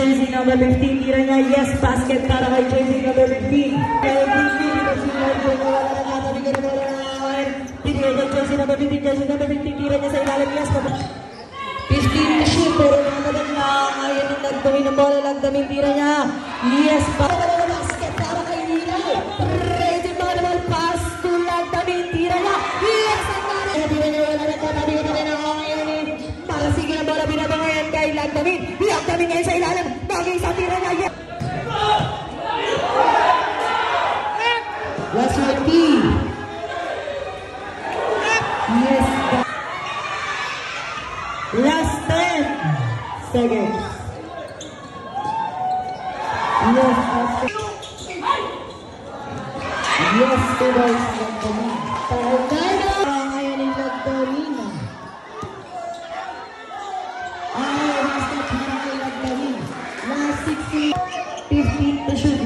jersey number 15. Tira niya. Yes, basket para kay jersey number 15. Kaya 15. Tira niya jersey number 15. Jersey number 15. Tira niya sa ilalim. Yes, 15 to shoot. Pero namadan lang. Ayan yung nagdawin ng bola. Lagdamin. Tira niya. Yes, basket para kay Nina. Ready pa naman. Pass to Lagdamin. Tira niya. Yes, tira niya. Wala na tatabi ko na rin ako ngayon. Para sige na bola. Binabangayan kay Lagdamin. Lagdamin ngayon sa ilalim. Nag-iisang tira niya. Yes. Last 20. Yes. Last 10 seconds. Yes. Yes, Tibers. Paugana. Ngayon yung Lagdamin. Basket para kay Lagdamin. Last 16. 15 to shoot.